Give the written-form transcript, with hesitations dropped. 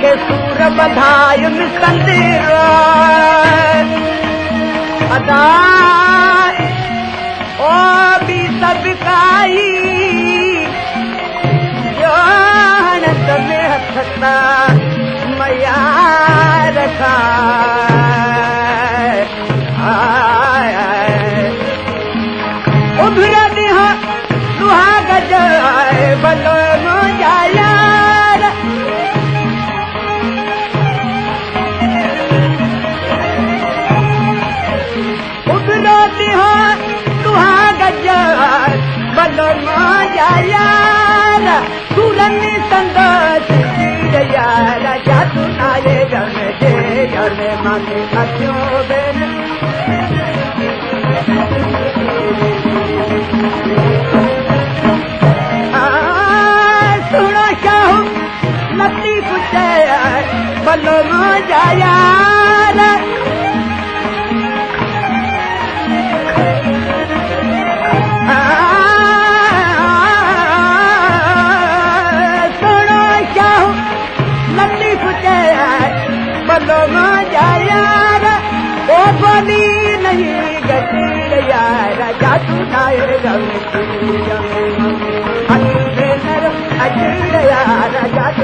के सूर बधाई मिसंदिर अदा ओ भी सबकाई जान तमे हथता मैया रखा उभरा दिहा सुहाग जाए बलो नो जाया उभरा दिहा सुहाग जाए बलो नो जाया सुरनी संदस यार जातु नाये जने माथे अचो बेन सुनो चाहो लती कुछ बलो नो जाया सुनो चाहो लती कुछ बलो नो जाया ओ बोली नहीं गती यार जातु नाये जमे अजूर यार जातु